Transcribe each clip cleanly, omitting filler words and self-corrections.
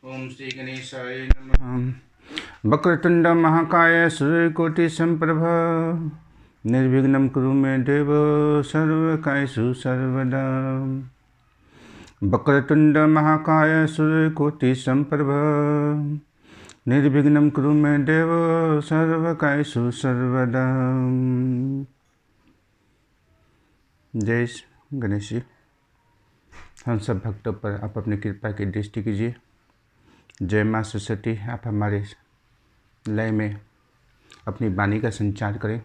ओम श्री गणेशाय नमः। वक्रतुंड महाकाय सूर्यकोटि संप्रभ निर्विघ्नं कुरु मे देव सर्वकार्येषु सर्वदा। वक्रतुंड महाकाय सूर्यकोटि संप्रभ निर्विघ्नं कुरु मे देव सर्वकार्येषु सर्वदा। जय गणेश जी। हम सब भक्तों पर आप अपनी कृपा की दृष्टि कीजिए। जय माँ सरस्वती, आप हमारे लय में अपनी वाणी का संचार करें।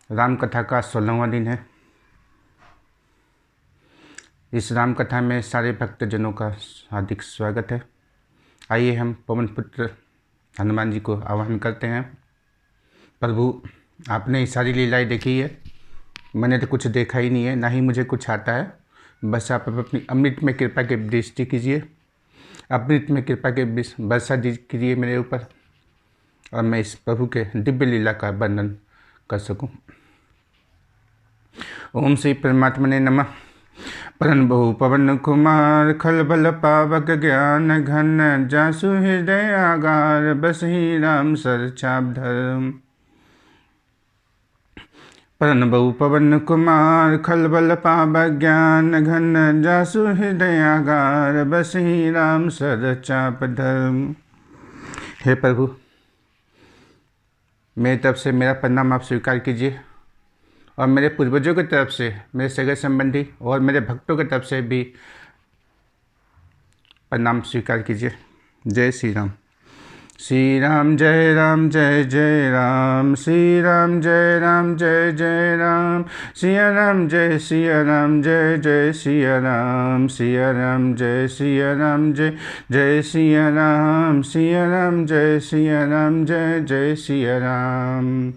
राम कथा का 16वां दिन है। इस राम कथा में सारे भक्तजनों का हार्दिक स्वागत है। आइए हम पवन पुत्र हनुमान जी को आह्वान करते हैं। प्रभु, आपने सारी लीलाएं देखी है, मैंने तो कुछ देखा ही नहीं है, ना ही मुझे कुछ आता है। बस आप अपनी अमृत में कृपा की दृष्टि कीजिए, अमृत में कृपा के वर्षा कीजिए मेरे ऊपर, और मैं इस प्रभु के दिव्य लीला का वर्णन कर सकूं। ओम श्री परमात्मा ने नमः। परन बहु पवन कुमार खल बल पावक ज्ञान घन जासु हृदय आगार बसहि राम सर छाप धर्म। परन बहु पवन कुमार खल बल पावक ज्ञान घन जासु हृदय आगार बसहि राम सर चाप धर्म। हे प्रभु, मेरी तरफ से मेरा प्रणाम आप स्वीकार कीजिए, और मेरे पूर्वजों की तरफ से, मेरे सगे संबंधी और मेरे भक्तों की तरफ से भी प्रणाम स्वीकार कीजिए। जय श्री राम। श्री राम जय जय राम, श्री राम जय जय राम, सिया राम जय जय सिया राम, सिया राम जय जय सिया राम, सिया राम जय जय सिया राम।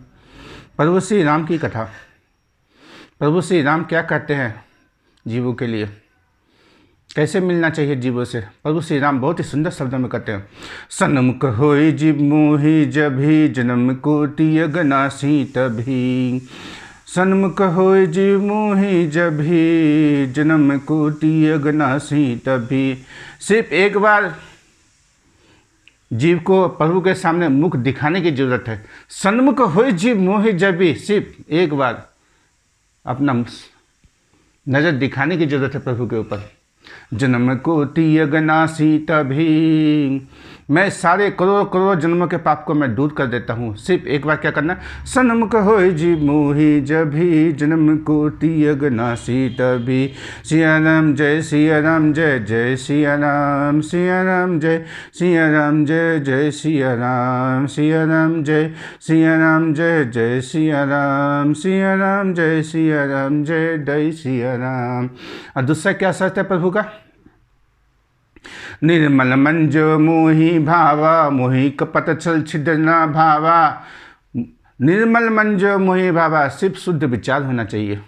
प्रभु श्री राम की कथा। प्रभु श्री राम क्या कहते हैं जीवों के लिए, कैसे मिलना चाहिए जीवों से। प्रभु श्री राम बहुत ही सुंदर शब्दों में कहते हैं। सन्मुख होय जीव मोहि जभी, जन्म कोटि अगनासी तभी। सन्मुख होय जीव मोहि जभी, जन्म कोटि अगनासी तभी। सिर्फ एक बार जीव को प्रभु के सामने मुख दिखाने की जरूरत है। सन्मुख होय जीव मोहि जभी, सिर्फ एक बार अपना नज़र दिखाने की जरूरत है प्रभु के ऊपर। जन्म कोटि अगनासी तभी, मैं सारे करोड़ करोड़ जन्मों के पाप को मैं दूर कर देता हूँ। सिर्फ एक बार क्या करना, सन्मुख होय जीव मोहि जभी, जन्म कोटि अगनासी तभी। सिया राम जय जय सिया राम, सिया राम जय जय सिया राम, सिया राम जय जय सिया राम, सिया राम जय जय सिया राम। और दूसरा क्या शर्त है प्रभु का? निर्मल मंजो मोहि भावा, मोहि कपट छल छिद्र न भावा। निर्मल मंजो मोहि भावा, सिर्फ शुद्ध विचार होना चाहिए।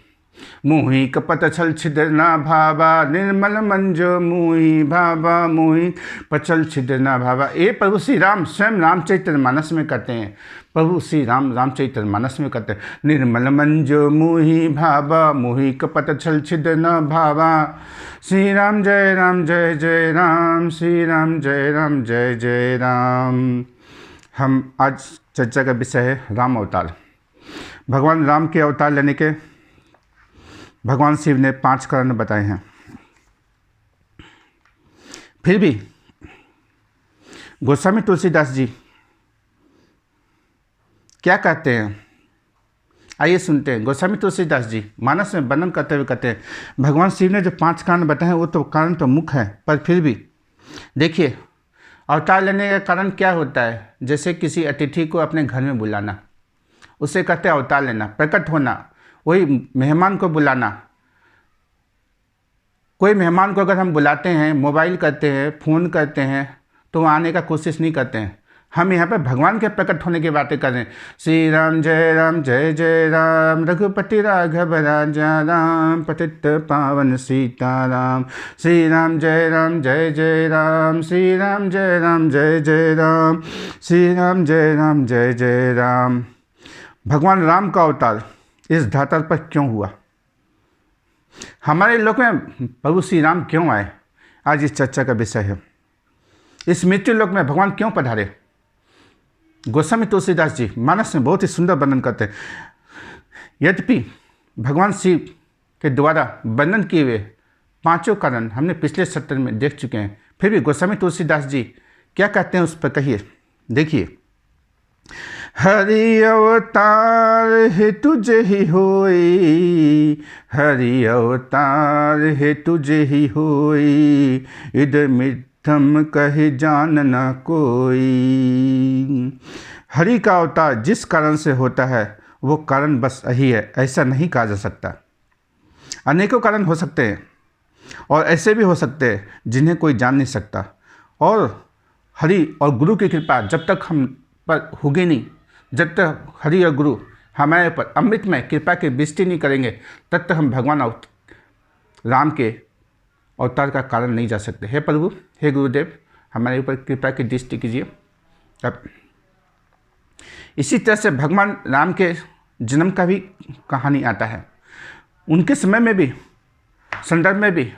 मोहि कपट छल छिद्र न भावा, निर्मल मंजो मोहि भावा, मोहि पचल छिद्र न भावा। ये प्रभु श्री राम स्वयं रामचरितमानस में कहते हैं। प्रभु श्री राम रामचरितमानस में कहते हैं, निर्मल मंजो मोहि भावा, मोहि कपट छल छिद्र न भावा। श्री राम जय जय राम, श्री राम जय जय राम। हम आज चर्चा का विषय है राम अवतार। भगवान राम के अवतार लेने के भगवान शिव ने 5 कारण बताए हैं। फिर भी गोस्वामी तुलसीदास जी क्या कहते हैं, आइए सुनते हैं। गोस्वामी तुलसीदास जी मानस में वर्णन करते हुए कहते हैं, भगवान शिव ने जो 5 कारण बताए हैं वो तो कारण तो मुख्य है, पर फिर भी देखिए अवतार लेने का कारण क्या होता है। जैसे किसी अतिथि को अपने घर में बुलाना, उसे कहते हैं अवतार लेना, प्रकट होना। वही मेहमान को बुलाना, कोई मेहमान को अगर हम बुलाते हैं, मोबाइल करते हैं, फ़ोन करते हैं, तो वो आने का कोशिश नहीं करते हैं। हम यहाँ पर भगवान के प्रकट होने की बातें कर रहे हैं। श्री राम जय जय राम, रघुपति राघव राजा राम, पतित पावन सीताराम। श्री राम जय जय राम, श्री राम जय जय राम, श्री राम जय जय राम। भगवान राम का अवतार इस धरातल पर क्यों हुआ, हमारे लोक में प्रभु श्री राम क्यों आए, आज इस चर्चा का विषय है। इस मृत्यु लोक में भगवान क्यों पधारे? गोस्वामी तुलसीदास जी मानस में बहुत ही सुंदर वर्णन करते हैं। यद्यपि भगवान शिव के द्वारा वर्णन किए हुए पांचों कारण हमने पिछले सत्र में देख चुके हैं, फिर भी गोस्वामी तुलसीदास जी क्या कहते हैं उस पर कहिए। देखिए, हरि अवतार है तुझे ही होई, हरि अवतार है तुझे ही होई, इद मिथम कहे जान न कोई। हरि का अवतार जिस कारण से होता है वो कारण बस यही है, ऐसा नहीं कहा जा सकता। अनेकों कारण हो सकते हैं और ऐसे भी हो सकते हैं जिन्हें कोई जान नहीं सकता। और हरि और गुरु की कृपा जब तक हम पर होगी नहीं, जब तक हरि और गुरु हमारे पर अमृतमय कृपा की दृष्टि नहीं करेंगे, तब तक हम भगवान राम के अवतार का कारण नहीं जा सकते। हे प्रभु, हे गुरुदेव, हमारे ऊपर कृपा की दृष्टि कीजिए। अब इसी तरह से भगवान राम के जन्म का भी कहानी आता है। उनके समय में भी, संदर्भ में भी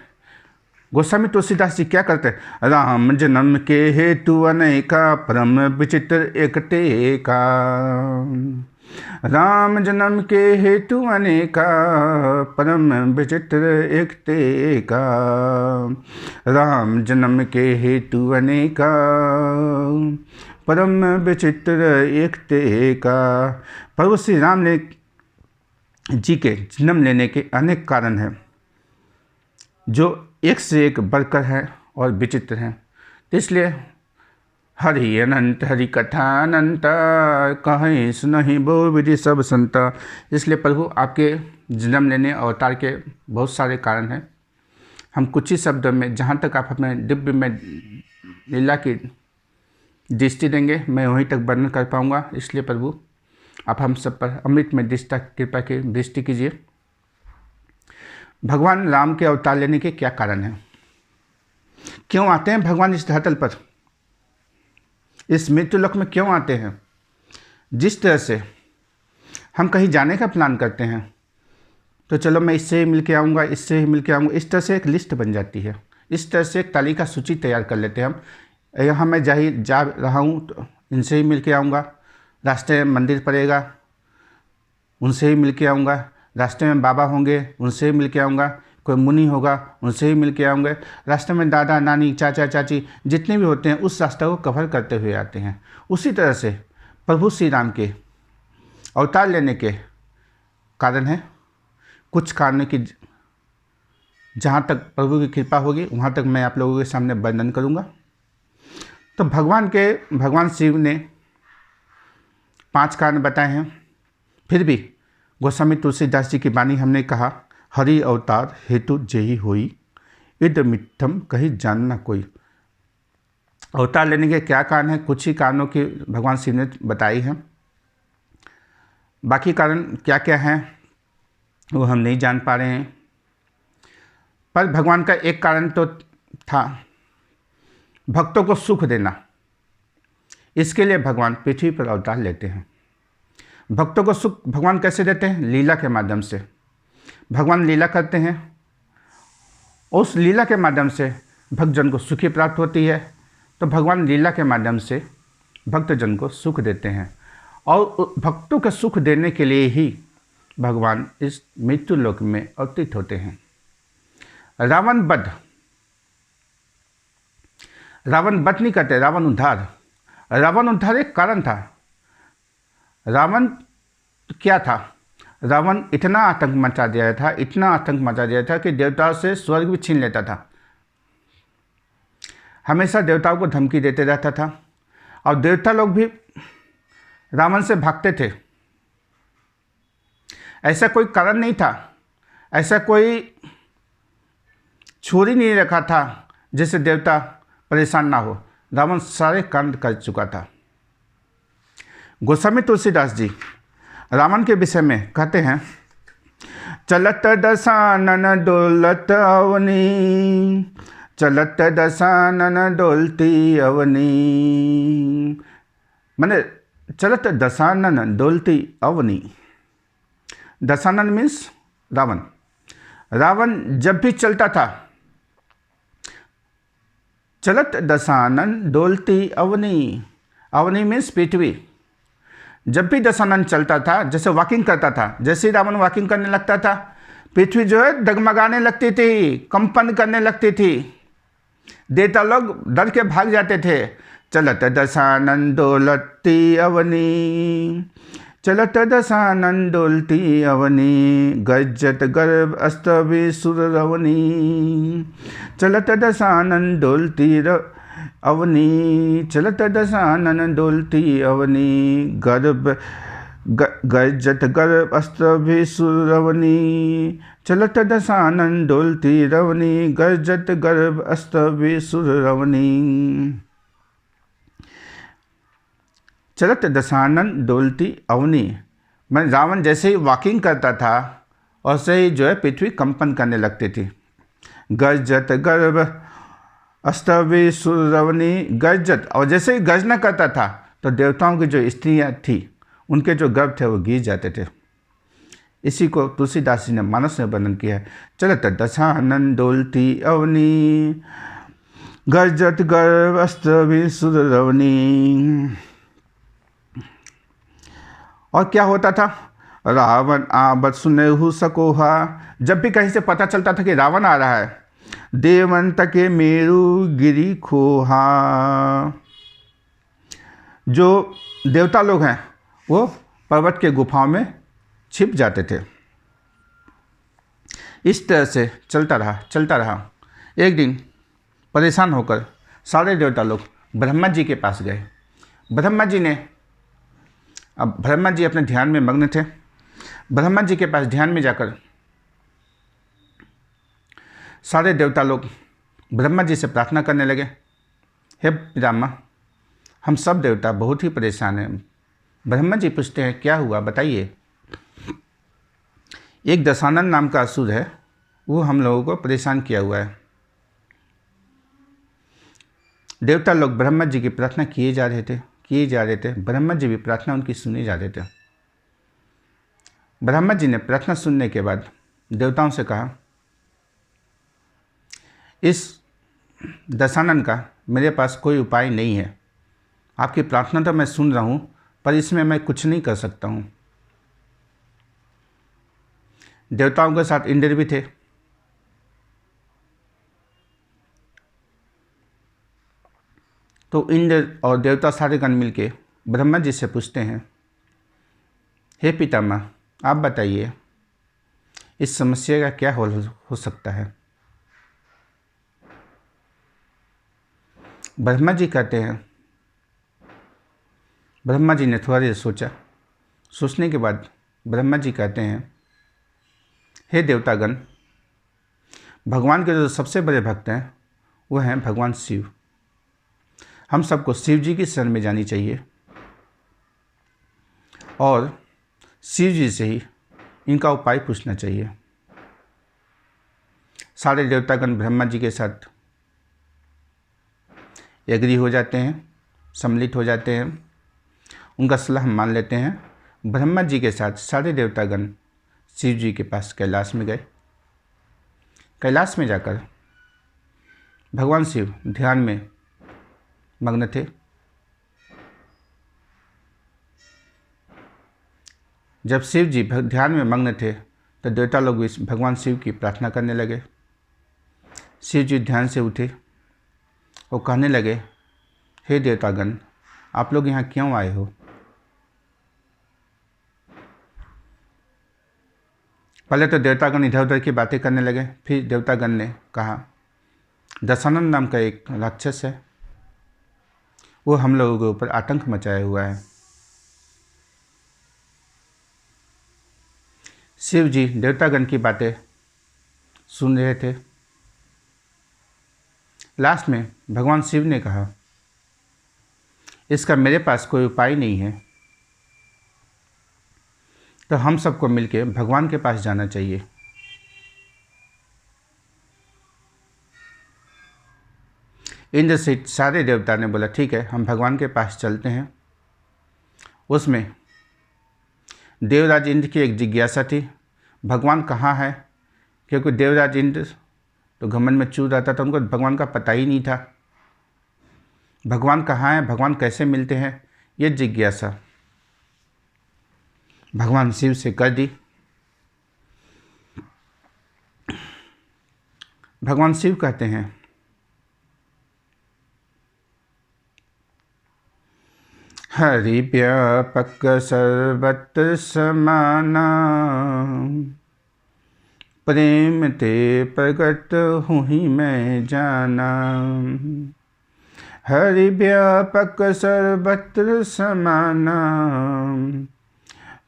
गोस्वामी तुलसीदास जी क्या करते हैं? राम जन्म के हेतु अनेका, परम विचित्र एकते का। राम जन्म के हेतु अनेका, परम विचित्र एकते का। राम जन्म के हेतु अनेका, परम विचित्र एकते का। प्रभु श्री राम ने जी के जन्म लेने के अनेक कारण हैं जो एक से एक बढ़कर हैं और विचित्र हैं। तो इसलिए हरि अनंत हरि कथा अनंत, कहीं सुनहि बहु विधि सब संता। इसलिए प्रभु आपके जन्म लेने अवतार के बहुत सारे कारण हैं। हम कुछ ही शब्दों में, जहाँ तक आप हमें दिव्य में लीला की दृष्टि देंगे, मैं वहीं तक वर्णन कर पाऊँगा। इसलिए प्रभु आप हम सब पर अमृत में दृष्टा कृपा की दृष्टि कीजिए। भगवान राम के अवतार लेने के क्या कारण हैं? क्यों आते हैं भगवान इस धरातल पर? इस मृत्यु लोक में क्यों आते हैं? जिस तरह से हम कहीं जाने का प्लान करते हैं तो चलो मैं इससे ही मिल के आऊँगा, इससे ही मिल के आऊँगा, इस तरह से एक लिस्ट बन जाती है। इस तरह से एक तालिका सूची तैयार कर लेते हैं हम। यहाँ मैं जा रहा हूँ तो इनसे ही मिल के आऊँगा, रास्ते में मंदिर पड़ेगा उनसे ही मिल के आऊँगा, रास्ते में बाबा होंगे उनसे ही मिल के आऊँगा, कोई मुनि होगा उनसे ही मिल के आऊँगे, रास्ते में दादा नानी चाचा चाची जितने भी होते हैं उस रास्ते को कवर करते हुए आते हैं। उसी तरह से प्रभु श्री राम के अवतार लेने के कारण है। कुछ कारण की जहाँ तक प्रभु की कृपा होगी वहाँ तक मैं आप लोगों के सामने वर्णन करूँगा। तो भगवान शिव ने 5 कारण बताए हैं। फिर भी गोस्वामी तुलसीदास जी की वाणी हमने कहा, हरि अवतार हेतु जेहि होई, इद मिथ्यम कही जानना कोई। अवतार लेने के क्या कारण हैं? कुछ ही कारणों की भगवान शिव ने बताई हैं। बाकी कारण क्या क्या हैं वो हम नहीं जान पा रहे हैं। पर भगवान का एक कारण तो था, भक्तों को सुख देना। इसके लिए भगवान पृथ्वी पर अवतार लेते हैं। भक्तों को सुख भगवान कैसे देते हैं? लीला के माध्यम से। भगवान लीला करते हैं, उस लीला के माध्यम से भक्तजन को सुखी प्राप्त होती है। तो भगवान लीला के माध्यम से भक्तजन को सुख देते हैं और भक्तों के सुख देने के लिए ही भगवान इस मृत्यु लोक में अवतरित होते हैं। रावण वध नहीं करते, रावण उद्धार एक कारण था। रावण क्या था? रावण इतना आतंक मचा दिया था कि देवताओं से स्वर्ग भी छीन लेता था। हमेशा देवताओं को धमकी देते रहता था और देवता लोग भी रावण से भागते थे। ऐसा कोई कारण नहीं था, ऐसा कोई छोर ही नहीं रखा था जिससे देवता परेशान ना हो। रावण सारे कांड कर चुका था। गोस्वामी तुलसीदास जी रावण के विषय में कहते हैं, चलत दशानन डोलत अवनी, चलत दशानन डोलती अवनी। माने चलत दशानन डोलती अवनी। दशानन मीन्स रावण जब भी चलता था, चलत दशानन डोलती अवनी। अवनी मीन्स पृथ्वी। जब भी दशानन चलता था, जैसे वॉकिंग करता था, जैसे ही रावण वॉकिंग करने लगता था, पृथ्वी जो है डगमगाने लगती थी, कंपन करने लगती थी। देवता लोग डर के भाग जाते थे। चलत दशानन डोलती अवनी, चलत दशानन डोलती अवनी, गज्जत गर्भ अस्तवी सुर रवनी। चलत दशानन डोलती अवनी, चलत दशानन डोलती अवनी, गर्भ गज्जत गर्भ अस्तभी सुर रवनी। चलत दशानन डोलती रवनी, गज्जत गर्भ अस्तभी सुर रवनी। चलत दशानन डोलती अवनी, मैं रावण जैसे ही वॉकिंग करता था और से ही जो है पृथ्वी कंपन करने लगती थी। गज्जत गर्भ अस्तवी सुर रवनी, गज्जत, और जैसे ही गर्जना करता था तो देवताओं की जो स्त्रियाँ थी उनके जो गर्भ थे वो गिर जाते थे। इसी को तुलसीदास जी ने मानस में वर्णन किया है। चलत दशानन डोलती अवनी, गज्जत गर्भ अस्तवी सुर रवनी। और क्या होता था? रावण आवत सुनेहु सकोहा। जब भी कहीं से पता चलता था कि रावण आ रहा है, देवंत के मेरु गिरी खोहा। जो देवता लोग हैं वो पर्वत के गुफाओं में छिप जाते थे। इस तरह से चलता रहा। एक दिन परेशान होकर सारे देवता लोग ब्रह्मा जी के पास गए। ब्रह्मा जी अपने ध्यान में मग्न थे। ब्रह्मा जी के पास ध्यान में जाकर सारे देवता लोग ब्रह्मा जी से प्रार्थना करने लगे, हे पितामह, हम सब देवता बहुत ही परेशान हैं। ब्रह्मा जी पूछते हैं, क्या हुआ बताइए। एक दशानन नाम का असुर है, वो हम लोगों को परेशान किया हुआ है। देवता लोग ब्रह्मा जी की प्रार्थना किए जा रहे थे। ब्रह्मा जी भी प्रार्थना उनकी सुने जा रहे थे। ब्रह्मा जी ने प्रार्थना सुनने के बाद देवताओं से कहा, इस दशानन का मेरे पास कोई उपाय नहीं है। आपकी प्रार्थना तो मैं सुन रहा हूँ, पर इसमें मैं कुछ नहीं कर सकता हूँ। देवताओं के साथ इंद्र भी थे। तो इंद्र और देवता सारे गण मिलके ब्रह्मा जी से पूछते हैं, हे पितामह, आप बताइए इस समस्या का क्या हो सकता है। ब्रह्मा जी कहते हैं, ब्रह्मा जी ने थोड़ा देर सोचा। सोचने के बाद ब्रह्मा जी कहते हैं, हे देवतागण, भगवान के जो सबसे बड़े भक्त हैं वो हैं भगवान शिव। हम सबको शिव जी की शरण में जानी चाहिए और शिव जी से ही इनका उपाय पूछना चाहिए। सारे देवतागण ब्रह्मा जी के साथ एग्री हो जाते हैं, सम्मिलित हो जाते हैं, उनका सलाह मान लेते हैं। ब्रह्मा जी के साथ सारे देवतागण शिव जी के पास कैलाश में गए। कैलाश में जाकर भगवान शिव ध्यान में मग्न थे। जब शिव जी ध्यान में मग्न थे तो देवता लोग भी भगवान शिव की प्रार्थना करने लगे। शिव जी ध्यान से उठे और कहने लगे, हे देवतागण, आप लोग यहाँ क्यों आए हो? पहले तो देवतागण इधर उधर की बातें करने लगे। फिर देवतागण ने कहा, दशानन नाम का एक राक्षस है, वो हम लोगों के ऊपर आतंक मचाया हुआ है। शिव जी देवतागण की बातें सुन रहे थे। लास्ट में भगवान शिव ने कहा, इसका मेरे पास कोई उपाय नहीं है, तो हम सबको मिलकर भगवान के पास जाना चाहिए। इंद्र से सारे देवता ने बोला, ठीक है, हम भगवान के पास चलते हैं। उसमें देवराज इंद्र की एक जिज्ञासा थी, भगवान कहाँ है, क्योंकि देवराज इंद्र तो घमंड में चूर रहता था, उनको भगवान का पता ही नहीं था। भगवान कहाँ हैं, भगवान कैसे मिलते हैं, ये जिज्ञासा भगवान शिव से कर दी। भगवान शिव कहते हैं हरि व्यापक सर्वत्र समाना, प्रेम ते प्रगट हूँ ही मैं जाना। हरि व्यापक सर्वत्र समाना,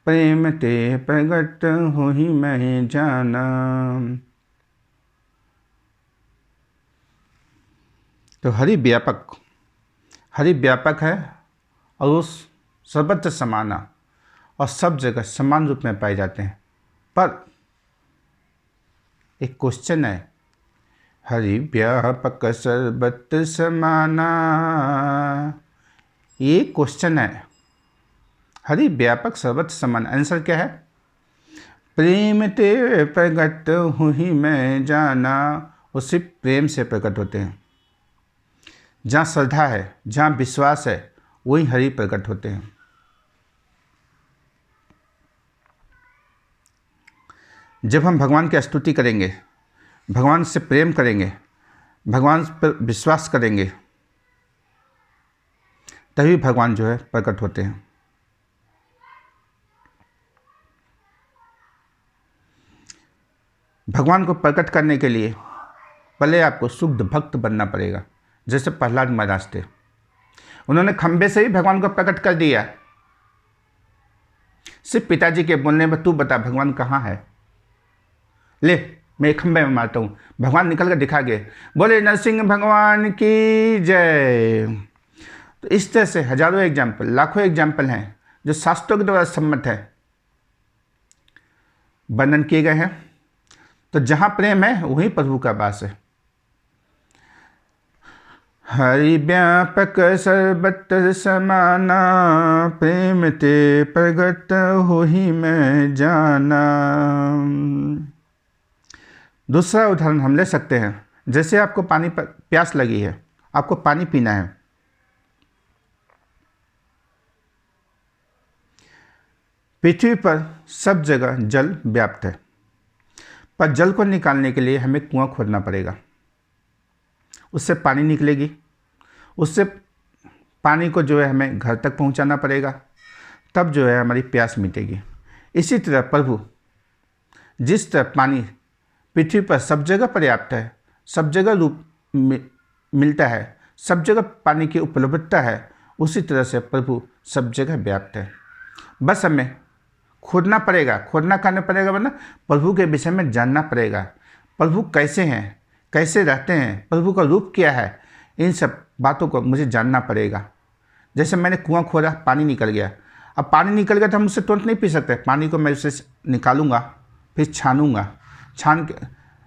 प्रेम ते प्रगट हूँ ही मैं जाना। तो हरि व्यापक है और उस सर्वत्र समाना, और सब जगह समान रूप में पाए जाते हैं। पर एक क्वेश्चन है, हरि व्यापक सर्वत्र समाना, ये क्वेश्चन है। हरि व्यापक सर्वत्र समान, आंसर क्या है? प्रेम ते प्रगट हूँ ही मैं जाना। वो सिर्फ प्रेम से प्रकट होते हैं। जहाँ श्रद्धा है, जहाँ विश्वास है, वही हरि प्रकट होते हैं। जब हम भगवान की स्तुति करेंगे, भगवान से प्रेम करेंगे, भगवान पर विश्वास करेंगे, तभी भगवान जो है प्रकट होते हैं। भगवान को प्रकट करने के लिए पहले आपको शुद्ध भक्त बनना पड़ेगा। जैसे प्रहलाद महाराज थे, उन्होंने खंबे से ही भगवान को प्रकट कर दिया। सिर्फ पिताजी के बोलने पर तू बता भगवान कहाँ है, ले मैं खंबे में मारता हूँ, भगवान निकल कर दिखा गए। बोले नरसिंह भगवान की जय। तो इस तरह से हजारों एग्जाम्पल, लाखों एग्जाम्पल हैं जो शास्त्रों के द्वारा सम्मत है, वर्णन किए गए हैं। तो जहाँ प्रेम है वहीं प्रभु का वास है। हरि व्यापक सर्वत्र समाना, प्रेम ते प्रगट हो ही मैं जाना। दूसरा उदाहरण हम ले सकते हैं। जैसे आपको पानी पर प्यास लगी है, आपको पानी पीना है। पृथ्वी पर सब जगह जल व्याप्त है, पर जल को निकालने के लिए हमें कुआं खोदना पड़ेगा। उससे पानी निकलेगी, उससे पानी को जो है हमें घर तक पहुंचाना पड़ेगा, तब जो है हमारी प्यास मिटेगी। इसी तरह प्रभु, जिस तरह पानी पृथ्वी पर सब जगह पर्याप्त है, सब जगह रूप मिलता है, सब जगह पानी की उपलब्धता है, उसी तरह से प्रभु सब जगह व्याप्त है। बस हमें खोदना पड़ेगा, खोदना करना पड़ेगा, वरना प्रभु के विषय में जानना पड़ेगा। प्रभु कैसे हैं, कैसे रहते हैं, प्रभु का रूप क्या है, इन सब बातों को मुझे जानना पड़ेगा। जैसे मैंने कुआं खोदा, पानी निकल गया। अब पानी निकल गया तो हम उससे तुरंत नहीं पी सकते। पानी को मैं उससे निकालूंगा, फिर छानूंगा, छान के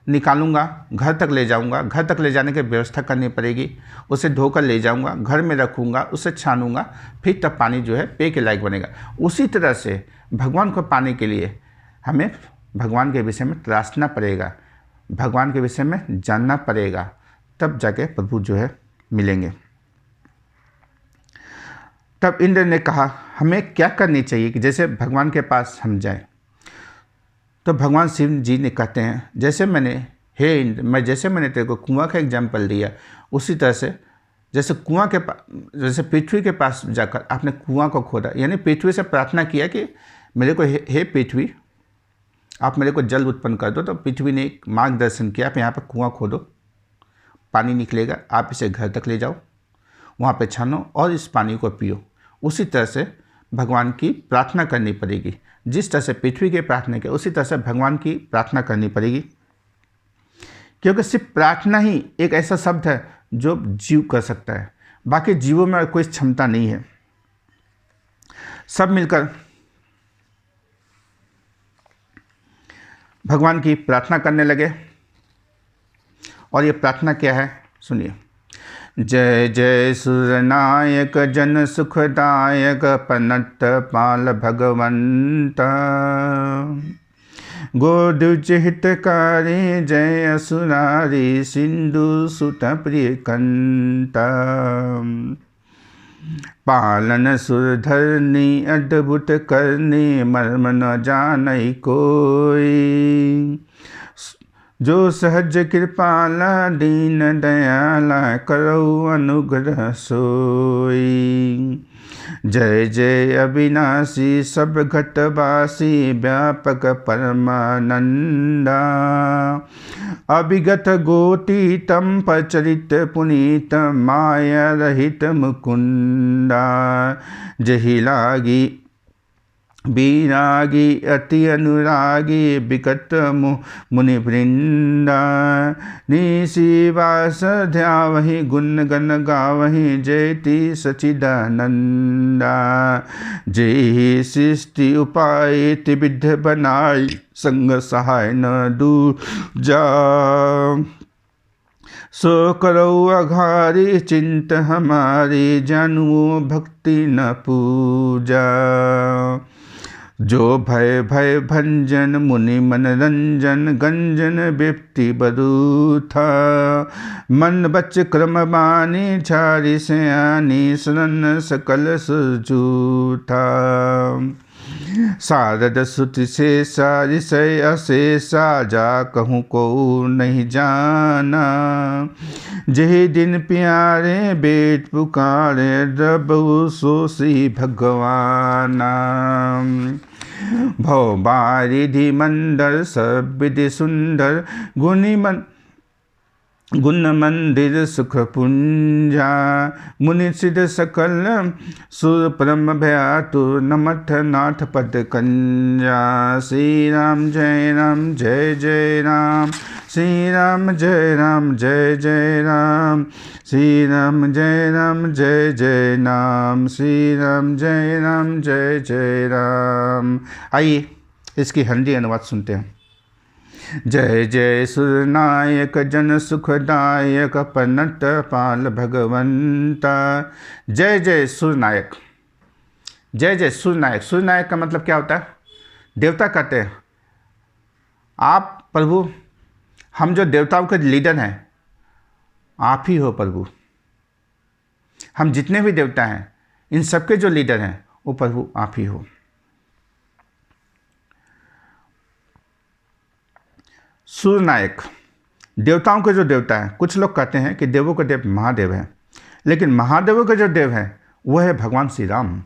निकालूंगा, घर तक ले जाऊंगा, घर तक ले जाने की व्यवस्था करनी पड़ेगी। उसे धोकर ले जाऊंगा, घर में रखूंगा, उसे छानूंगा, फिर तब पानी जो है पे के लायक बनेगा। उसी तरह से भगवान को पाने के लिए हमें भगवान के विषय में तराशना पड़ेगा, भगवान के विषय में जानना पड़ेगा, तब जाके प्रभु जो है मिलेंगे। तब इंद्र ने कहा हमें क्या करनी चाहिए कि जैसे भगवान के पास हम जाएं। तो भगवान शिव जी ने कहते हैं, जैसे मैंने, हे इंद्र, जैसे मैंने तेरे को कुआं का एग्जाम्पल दिया, उसी तरह से जैसे कुआं के पास, जैसे पृथ्वी के पास जाकर आपने कुआं को खोदा, यानी पृथ्वी से प्रार्थना किया कि मेरे को, हे पृथ्वी, आप मेरे को जल उत्पन्न कर दो। तो पृथ्वी ने एक मार्गदर्शन किया, आप यहाँ पर कुआं खोदो, पानी निकलेगा, आप इसे घर तक ले जाओ, वहाँ पे छानो और इस पानी को पियो। उसी तरह से भगवान की प्रार्थना करनी पड़ेगी। जिस तरह से पृथ्वी की प्रार्थना की, उसी तरह से भगवान की प्रार्थना करनी पड़ेगी। क्योंकि सिर्फ प्रार्थना ही एक ऐसा शब्द है जो जीव कर सकता है, बाकी जीवों में कोई क्षमता नहीं है। सब मिलकर भगवान की प्रार्थना करने लगे। और ये प्रार्थना क्या है, सुनिए। जय जय सुरनायक जन सुखदायक पनत पाल भगवंत, गोदुज हितकारी जय असुरारी सिंधु सुत प्रिय कंत। पालन सुर धरनी अद्भुत करनी मर्म न जानई कोई। जो सहज कृपाला दीन दयाला करऊ अनुग्रह सोई। जय जय अविनाशी सब घटवासी व्यापक परमानंदा। अभिगत गोटी तम प्रचलित पुनीत माया रहित मुकुंदा। जहि लागी बीरागी अति अनुरागी विकट मुनि वृंदा। निशिवास ध्यावहि गुण गण गावहि जयति सचिदानंदा। जय सृष्टि उपाय त्रिविध बनाई संग सहाय न दूजा। सो करो अघारी चिंत हमारी जानुओ भक्ति न पूजा। जो भय भय भंजन मुनि मनरंजन गंजन विप्ति बरूथा। मन बच क्रम बानी छारी सयानी शरण सकल सुजूथा। शारद सुति से सारिसय अशेषा जा कहूँ को नहीं जाना। जही दिन प्यारे बेट पुकारे द्रबहु सोसी भगवाना। भव बारिधि मंदर सब विधि सुंदर गुण मंदिर सुख पुंजा। मुनि सिद्ध सकल सुर परम भयातु नमथ नाथ पद कंजा। श्री राम जय राम जय जय राम। श्री राम जय राम जय जय राम। श्री राम जय राम जय जय राम। श्री राम जय राम जय जय राम। आइए इसकी हिंदी अनुवाद सुनते हैं। जय जय सुरनायक जन सुखदायक पन्नत पाल भगवंता। जय जय सुरनायक। जय जय सुरनायक। सुरनायक का मतलब क्या होता है? देवता कहते हैं आप प्रभु, हम जो देवताओं के लीडर हैं आप ही हो प्रभु। हम जितने भी देवता हैं इन सबके जो लीडर हैं वो प्रभु आप ही हो। सूर्यनायक देवताओं के जो देवता हैं। कुछ लोग कहते हैं कि देवों के देव महादेव हैं, लेकिन महादेवों के जो देव हैं वो है भगवान श्री राम।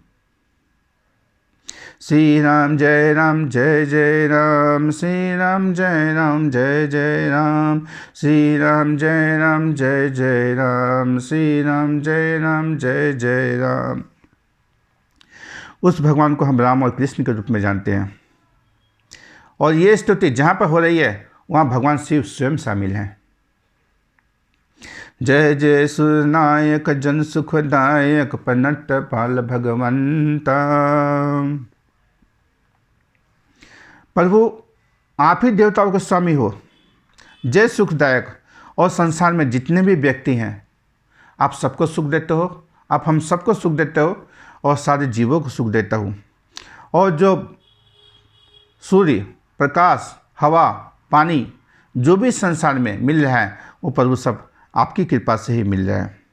श्री राम जय राम जय जय राम। श्री राम जय राम जय जय राम। श्री राम जय राम जय जय राम। श्री राम जय राम जय जय राम। उस भगवान को हम राम और कृष्ण के रूप में जानते हैं। और ये स्तुति जहाँ पर हो रही है वहाँ भगवान शिव स्वयं शामिल हैं। जय जय सुरनायक जन सुखदायक पन्नत पाल भगवंता। प्रभु आप ही देवताओं के स्वामी हो। जय सुखदायक। और संसार में जितने भी व्यक्ति हैं आप सबको सुख देते हो। आप हम सबको सुख देते हो और सारे जीवों को सुख देता हूँ। और जो सूर्य प्रकाश हवा पानी जो भी संसार में मिल रहा है वो प्रभु सब आपकी कृपा से ही मिल रहा है।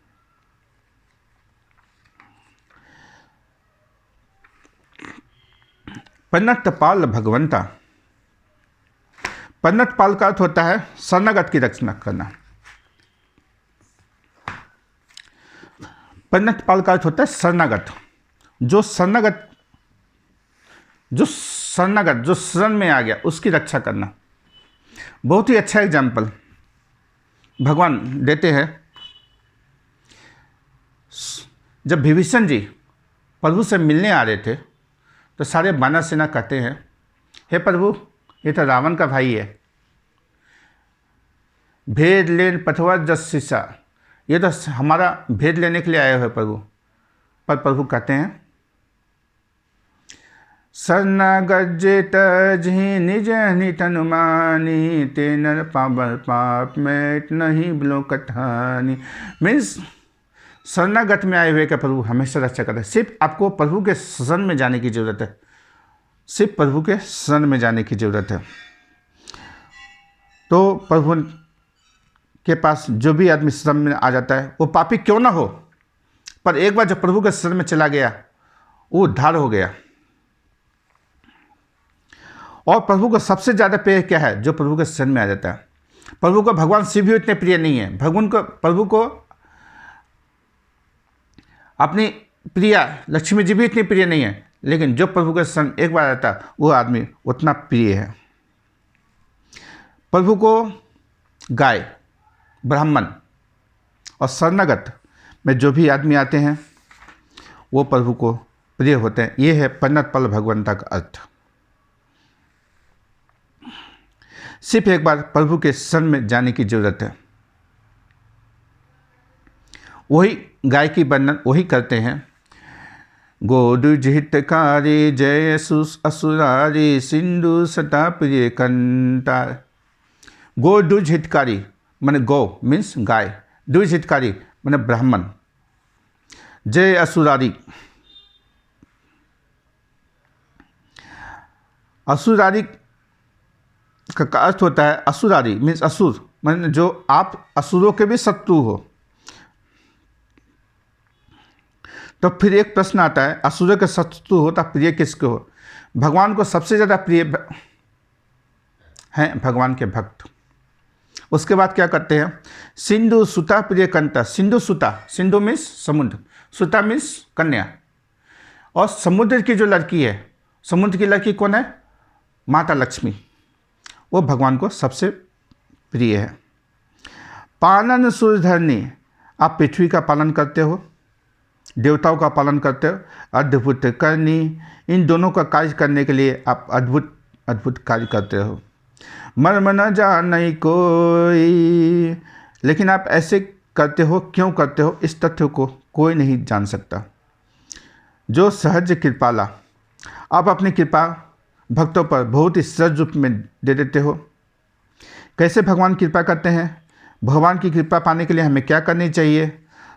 पन्नत पाल भगवंता। पन्नत पाल का अर्थ होता है शरणागत की रक्षा करना। पन्नत पाल का अर्थ होता है शरणागत। जो शरणागत जो शरण में आ गया उसकी रक्षा करना। बहुत ही अच्छा एग्जाम्पल भगवान देते हैं। जब विभीषण जी प्रभु से मिलने आ रहे थे तो सारे वानर सेना कहते हैं हे प्रभु ये तो रावण का भाई है। भेद लेन पथवा जस शीशा। ये तो हमारा भेद लेने के लिए आए हुए प्रभु। पर प्रभु कहते हैं शरणागत जी निज नित अनुमानी ते नर पावन पाप में नहीं बिलो कठानी। मीन्स शरणागत में आए हुए का प्रभु हमेशा रक्षा करता है। सिर्फ आपको प्रभु के शरण में जाने की जरूरत है। सिर्फ प्रभु के शरण में जाने की जरूरत है। तो प्रभु के पास जो भी आदमी शरण में आ जाता है वो पापी क्यों ना हो पर एक बार जब प्रभु के शरण में चला गया वो उद्धार हो गया। और प्रभु को सबसे ज़्यादा प्रिय क्या है? जो प्रभु के शरण में आ जाता है। प्रभु को भगवान शिव भी इतने प्रिय नहीं है, प्रभु को अपनी प्रिया लक्ष्मी जी भी इतनी प्रिय नहीं है, लेकिन जो प्रभु के शरण एक बार आता है वो आदमी उतना प्रिय है। प्रभु को गाय, ब्राह्मण और शरणागत में जो भी आदमी आते हैं वो प्रभु को प्रिय होते हैं। ये है पन्नत पल भगवंता का अर्थ। सिर्फ एक बार प्रभु के शरण में जाने की जरूरत है। वही गाय की वर्णन वही करते हैं। गोदुज हितकारी जय असुरारी सिंधु सता प्रिय कंता। गोदुज हितकारी माने गौ मीन्स गाय, द्विज हितकारी माने ब्राह्मण, जय असुरारी। असुरारी का अर्थ होता है असुरारी मीन्स असुर, माने जो आप असुरों के भी शत्रु हो। तो फिर एक प्रश्न आता है, असुरों के शत्रु हो तो प्रिय किसके हो? भगवान को सबसे ज़्यादा प्रिय हैं भगवान के भक्त। उसके बाद क्या करते हैं? सिंधु सुता प्रिय कंता। सिंधु सुता, सिंधु मीन्स समुद्र, सुता मीन्स कन्या। और समुद्र की जो लड़की है, समुद्र की लड़की कौन है? माता लक्ष्मी। वो भगवान को सबसे प्रिय है। पालन सूर्यधरणी, आप पृथ्वी का पालन करते हो, देवताओं का पालन करते हो। अद्भुत करनी, इन दोनों का कार्य करने के लिए आप अद्भुत अद्भुत कार्य करते हो। मर्म न जाने कोई, लेकिन आप ऐसे करते हो, क्यों करते हो? इस तथ्य को कोई नहीं जान सकता। जो सहज कृपाला, आप अपनी कृपा भक्तों पर बहुत ही सहज रूप में दे देते हो। कैसे भगवान कृपा करते हैं? भगवान की कृपा पाने के लिए हमें क्या करनी चाहिए?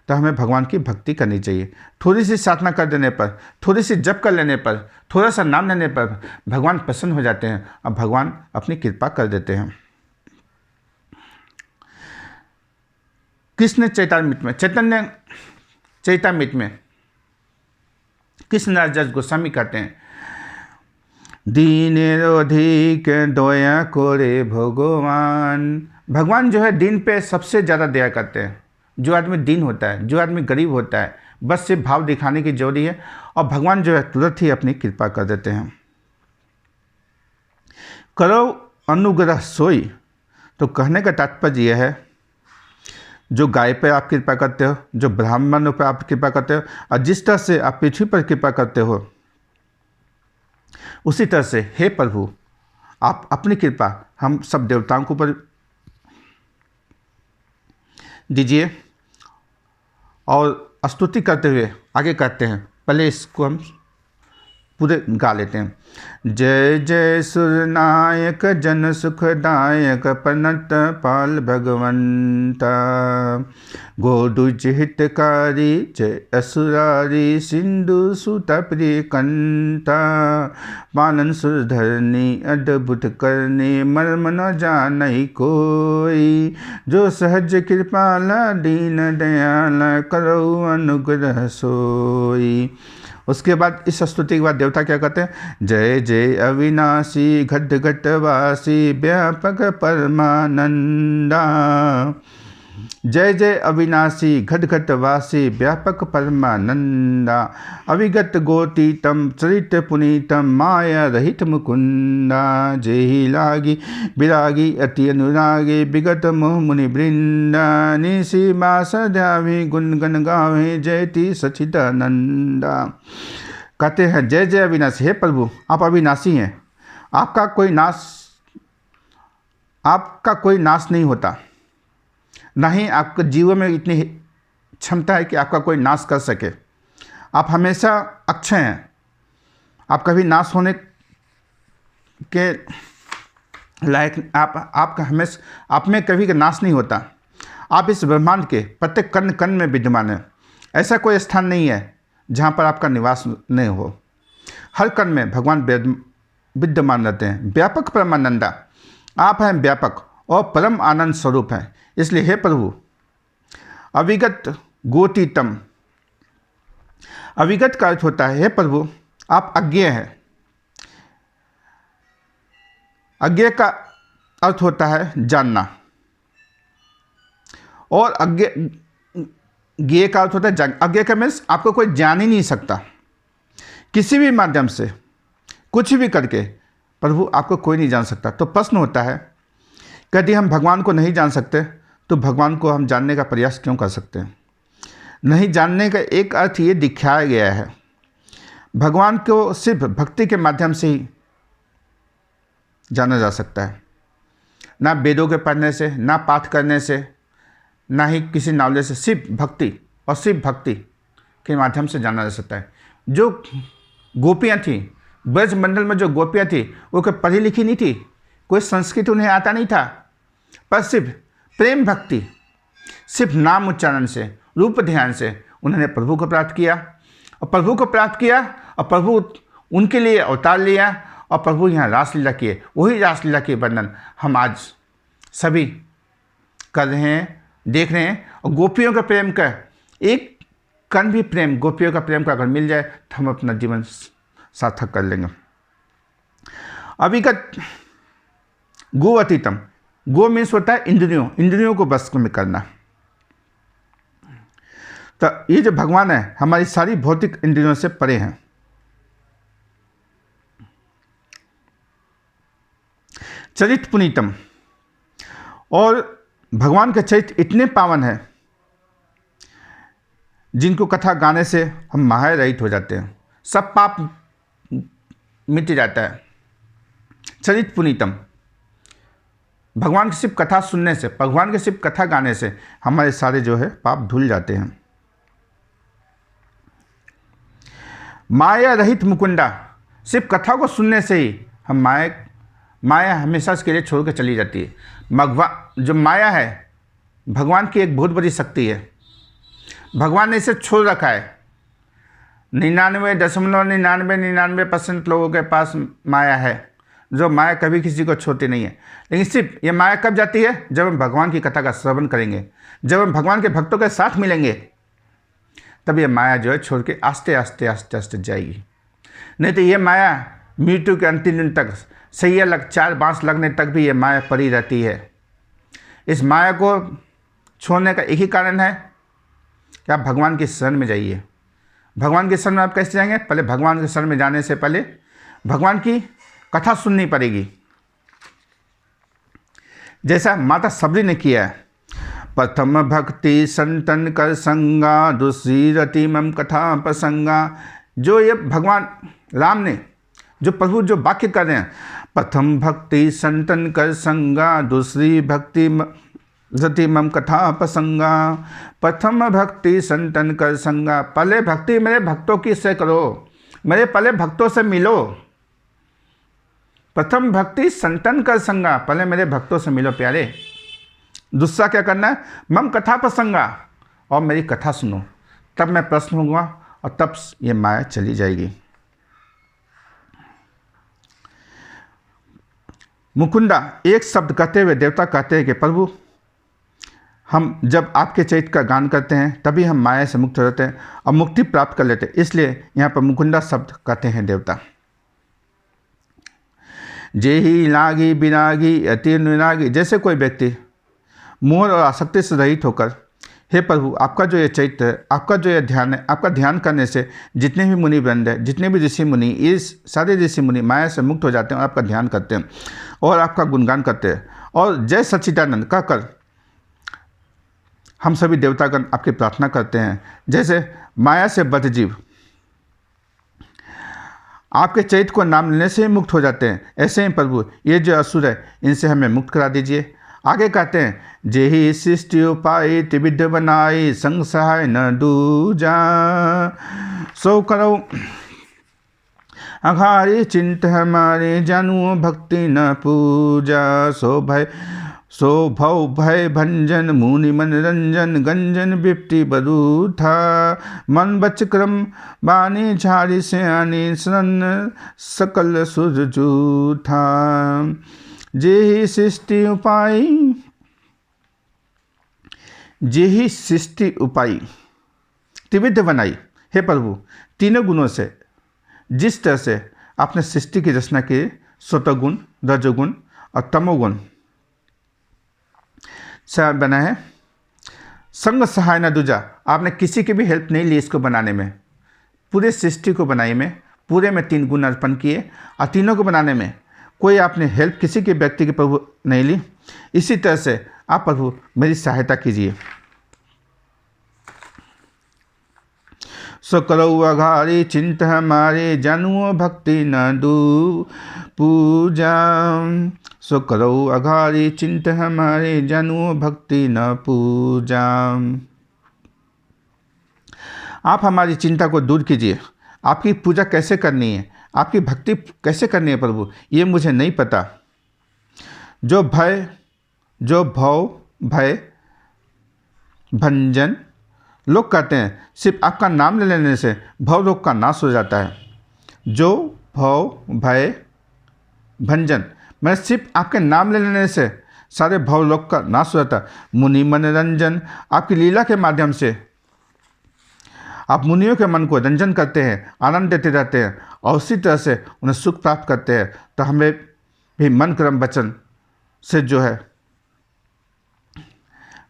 तो हमें भगवान की भक्ति करनी चाहिए। थोड़ी सी साधना कर देने पर, थोड़ी सी जप कर लेने पर, थोड़ा सा नाम लेने पर भगवान प्रसन्न हो जाते हैं और भगवान अपनी कृपा कर देते हैं। कृष्ण चैतामृत में, चैतन्य चैतामृत में कृष्णदास गोस्वामी कहते हैं, दीन अधिक दया कोरे भगवान। भगवान जो है दीन पे सबसे ज़्यादा दया करते हैं। जो आदमी दीन होता है, जो आदमी गरीब होता है, बस सिर्फ भाव दिखाने की जरूरी है और भगवान जो है तुरंत ही अपनी कृपा कर देते हैं। करो अनुग्रह सोई, तो कहने का तात्पर्य यह है, जो गाय पर आप कृपा करते हो, जो ब्राह्मणों पर आप कृपा करते हो, और जिस तरह से आप पृथ्वी पर कृपा करते हो, उसी तरह से हे प्रभु आप अपनी कृपा हम सब देवताओं के ऊपर दीजिए। और स्तुति करते हुए आगे कहते हैं, पहले इसको हम पूरे गा लेते हैं। जय जय सुरनायक जन सुखदायक पन्नत पाल भगवंता। गोदुज हितकारी जय असुरारी सिंधु सुत प्रिय कंता। पालन सुरधरनी अद्भुत करने मर्म न जाने कोई। जो सहज कृपाला दीन दयाला करो अनुग्रह सोई। उसके बाद इस स्तुति के बाद देवता क्या कहते हैं? जय जय अविनाशी घट घटवासी व्यापक परमानंदा। जय जय अविनाशी घट घटवासी व्यापक परमानंदा। अविगत गोतीतम चरित पुनीतम माया रहित मुकुंदा। जेहि लागी विरागी अति अनुरागी विगत मोह मुनि वृंदा। निशि मास ध्यावी गुण गण गावे जयति सचिदानंदा। कहते हैं जय जय अविनाशी, हे प्रभु आप अविनाशी हैं, आपका कोई नाश नहीं होता, ना ही आपके जीवन में इतनी क्षमता है कि आपका कोई नाश कर सके। आप हमेशा अक्षय हैं, आप कभी नाश होने के लायक, आपका हमेशा आप में कभी नाश नहीं होता। आप इस ब्रह्मांड के प्रत्येक कण कण में विद्यमान हैं। ऐसा कोई स्थान नहीं है जहाँ पर आपका निवास नहीं हो। हर कण में भगवान विद्यमान रहते हैं। व्यापक परमानंदा, आप हैं व्यापक और परम आनंद स्वरूप हैं। इसलिए हे प्रभु अविगत गोतीतम, अविगत का अर्थ होता है, हे प्रभु आप अज्ञेय हैं। अज्ञेय का अर्थ होता है जानना, और ज्ञेय का अर्थ होता है जान। अज्ञेय का मीन्स आपको कोई जान ही नहीं सकता, किसी भी माध्यम से कुछ भी करके प्रभु आपको कोई नहीं जान सकता। तो प्रश्न होता है, यदि हम भगवान को नहीं जान सकते तो भगवान को हम जानने का प्रयास क्यों कर सकते हैं? नहीं जानने का एक अर्थ ये दिखाया गया है, भगवान को सिर्फ भक्ति के माध्यम से ही जाना जा सकता है, ना वेदों के पढ़ने से, ना पाठ करने से, ना ही किसी नॉलेज से, सिर्फ भक्ति और सिर्फ भक्ति के माध्यम से जाना जा सकता है। जो गोपियाँ थीं, ब्रज मंडल में जो गोपियाँ थीं, वो कोई पढ़ी लिखी नहीं थी, कोई संस्कृत उन्हें आता नहीं था, पर सिर्फ प्रेम भक्ति, सिर्फ नाम उच्चारण से, रूप ध्यान से उन्होंने प्रभु को प्राप्त किया, और प्रभु को प्राप्त किया, और प्रभु उनके लिए अवतार लिया, और प्रभु यहाँ रासलीला किए। वही रासलीला के वर्णन हम आज सभी कर रहे हैं, देख रहे हैं। और गोपियों का प्रेम का एक कण भी प्रेम, गोपियों का प्रेम का अगर मिल जाए तो हम अपना जीवन सार्थक कर लेंगे। अविगत गो अतीतम, गो मीन्स होता है इंद्रियों, इंद्रियों को बस में करना। तो ये जो भगवान है हमारी सारी भौतिक इंद्रियों से परे हैं। चरित पुनीतम, और भगवान के चरित्र इतने पावन हैं जिनको कथा गाने से हम माया रहित हो जाते हैं, सब पाप मिट जाता है। चरित पुनीतम, भगवान की सिर्फ कथा सुनने से, भगवान की सिर्फ कथा गाने से हमारे सारे जो है पाप धुल जाते हैं। माया रहित मुकुंदा, सिर्फ कथा को सुनने से ही हम माया हमेशा के लिए छोड़ के चली जाती है। जो माया है भगवान की एक बहुत बड़ी शक्ति है, भगवान ने इसे छोड़ रखा है। 99.99% लोगों के पास माया है, जो माया कभी किसी को छोड़ती नहीं है। लेकिन सिर्फ ये माया कब जाती है? जब हम भगवान की कथा का श्रवण करेंगे, जब हम भगवान के भक्तों के साथ मिलेंगे, तब ये माया जो है छोड़ के आस्ते आस्ते आस्ते आस्ते जाएगी। नहीं तो ये माया मृत्यु के अंतिम दिन तक, सैया 4 बांस लगने तक भी ये माया पड़ी रहती है। इस माया को छोड़ने का एक ही कारण है कि आप भगवान की शरण में जाइए। भगवान की शरण में आप कैसे जाएंगे? पहले भगवान की शरण में जाने से पहले भगवान की कथा सुननी पड़ेगी, जैसा माता सबरी ने किया है। प्रथम भक्ति संतन कर संगा, दूसरी रति मम कथा प्रसंगा। जो ये भगवान राम ने जो प्रभु जो वाक्य कर रहे हैं, प्रथम भक्ति संतन कर संगा, दूसरी भक्ति रति मम कथा प्रसंगा। प्रथम भक्ति संतन कर संगा, पहले भक्ति मेरे भक्तों की से करो, मेरे पहले भक्तों से मिलो। प्रथम भक्ति संतन कर संगा, पहले मेरे भक्तों से मिलो प्यारे। दूसरा क्या करना है? मम कथा प्रसंगा, और मेरी कथा सुनो, तब मैं प्रश्न होऊंगा और तब ये माया चली जाएगी। मुकुंदा, एक शब्द कहते हुए देवता कहते हैं कि प्रभु हम जब आपके चरित्र का गान करते हैं तभी हम माया से मुक्त हो जाते हैं और मुक्ति प्राप्त कर लेते हैं, इसलिए यहाँ पर मुकुंदा शब्द कहते हैं देवता। जेहि लागी विरागी अति अनुरागी, जैसे कोई व्यक्ति मोह और आसक्ति से रहित होकर, हे प्रभु आपका जो ये चरित्र है, आपका जो ये ध्यान है, आपका ध्यान करने से जितने भी मुनि वृंद है, जितने भी ऋषि मुनि, ये सारे ऋषि मुनि माया से मुक्त हो जाते हैं और आपका ध्यान करते हैं और आपका गुणगान करते हैं और जय सच्चिदानंद कहकर हम सभी देवतागण आपकी प्रार्थना करते हैं। जैसे माया से बद्ध जीव आपके चरित्र को नाम लेने से ही मुक्त हो जाते हैं, ऐसे ही प्रभु ये जो असुर है इनसे हमें मुक्त करा दीजिए। आगे कहते हैं, जेहि सृष्टि उपाय त्रिविध बनाई, संग सहाय न दूजा, सो करो अघारी चिंत हमारे, जानू भक्ति न पूजा, सो भव भय भंजन, मुनि मनरंजन, गंजन विप्ति बरू था, मन बच क्रम बानी झाड़ी से आनी, शरण सकल सुरजू था। जेहि सृष्टि उपाय त्रिविध बनाई, हे प्रभु, तीनों गुणों से जिस तरह से आपने सृष्टि की रचना की, सत्वगुण, रजोगुण और तमोगुण से बना है, संग सहाय न दूजा, आपने किसी की भी हेल्प नहीं ली इसको बनाने में, पूरे सृष्टि को बनाई में पूरे में 3 गुण अर्पण किए और तीनों को बनाने में कोई आपने हेल्प किसी के व्यक्ति की प्रभु नहीं ली। इसी तरह से आप प्रभु मेरी सहायता कीजिए। सो करो अघारी चिंत हमारे, जानुओ भक्ति न दू पूजा। सो करो अघारी चिंत हमारे, जानुओ भक्ति न पूजा। आप हमारी चिंता को दूर कीजिए। आपकी पूजा कैसे करनी है, आपकी भक्ति कैसे करनी है प्रभु, ये मुझे नहीं पता। जो भव भय भंजन लोग कहते हैं, सिर्फ आपका नाम ले लेने से भव रोग का नाश हो जाता है। जो भव भय भंजन, मैं सिर्फ आपके नाम ले लेने से सारे भव लोग का नाश हो जाता है। मुनि मनोरंजन, आपकी लीला के माध्यम से आप मुनियों के मन को रंजन करते हैं, आनंद देते रहते हैं और उसी तरह से उन्हें सुख प्राप्त करते हैं। तो हमें भी मन कर्म वचन से जो है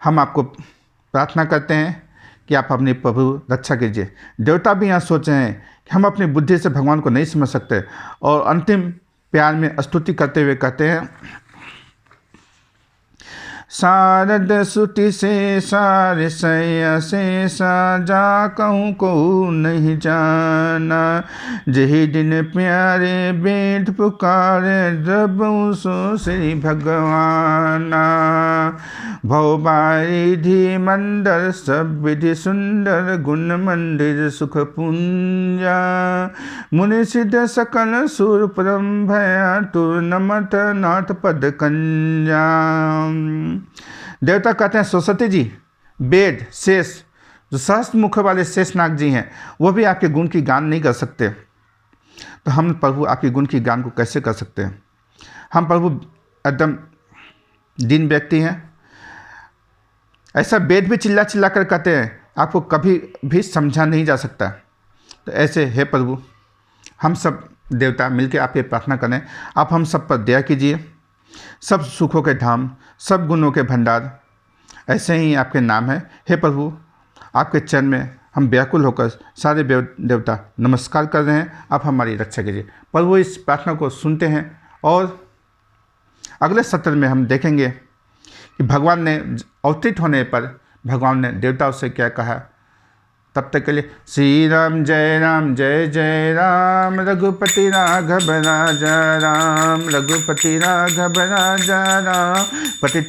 हम आपको प्रार्थना करते हैं कि आप अपनी प्रभु रक्षा कीजिए। देवता भी यहाँ सोच रहे हैं कि हम अपनी बुद्धि से भगवान को नहीं समझ सकते और अंतिम प्यार में स्तुति करते हुए कहते हैं, शारद सुति से सार सैया से साजा, कहूँ को नहीं जाना। जही दिन प्यारे वेद पुकारे, द्रबऊ सो श्री भगवाना। भव बारिधि मंदर सब विधि सुंदर, गुण मंदिर सुख पुंजा। मुनि सिद्ध सकल सुर परम भया, तुर नमत नाथ पद कंजा। देवता कहते हैं, सरस्वती जी, वेद शेष, जो सहस्त्र मुख वाले शेषनाग जी हैं, वो भी आपके गुण की गान नहीं कर सकते। तो हम प्रभु आपके गुण की गान को कैसे कर सकते हैं? हम प्रभु एकदम दीन व्यक्ति हैं। ऐसा वेद भी चिल्ला चिल्ला कर कहते हैं, आपको कभी भी समझा नहीं जा सकता। तो ऐसे हे प्रभु, हम सब देवता मिलकर आपकी प्रार्थना करें, आप हम सब पर दया कीजिए। सब सुखों के धाम, सब गुणों के भंडार ऐसे ही आपके नाम है। हे प्रभु, आपके चरण में हम व्याकुल होकर सारे देवता नमस्कार कर रहे हैं, आप हमारी रक्षा कीजिए। प्रभु इस प्रार्थना को सुनते हैं और अगले सत्र में हम देखेंगे कि भगवान ने अवतरित होने पर भगवान ने देवताओं से क्या कहा। तब तक के लिए श्री राम जय राम, रघुपति राघव राजा राम, रघुपति राघव राजा राम, पतित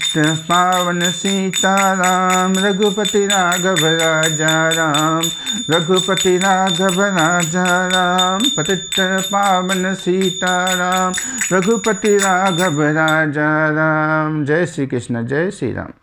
पावन सीताराम, रघुपति राघव राजा राम, रघुपति राघव राजा राम, पतित पावन सीताराम, रघुपति राघव राजा राम। जय श्री कृष्ण, जय श्री राम।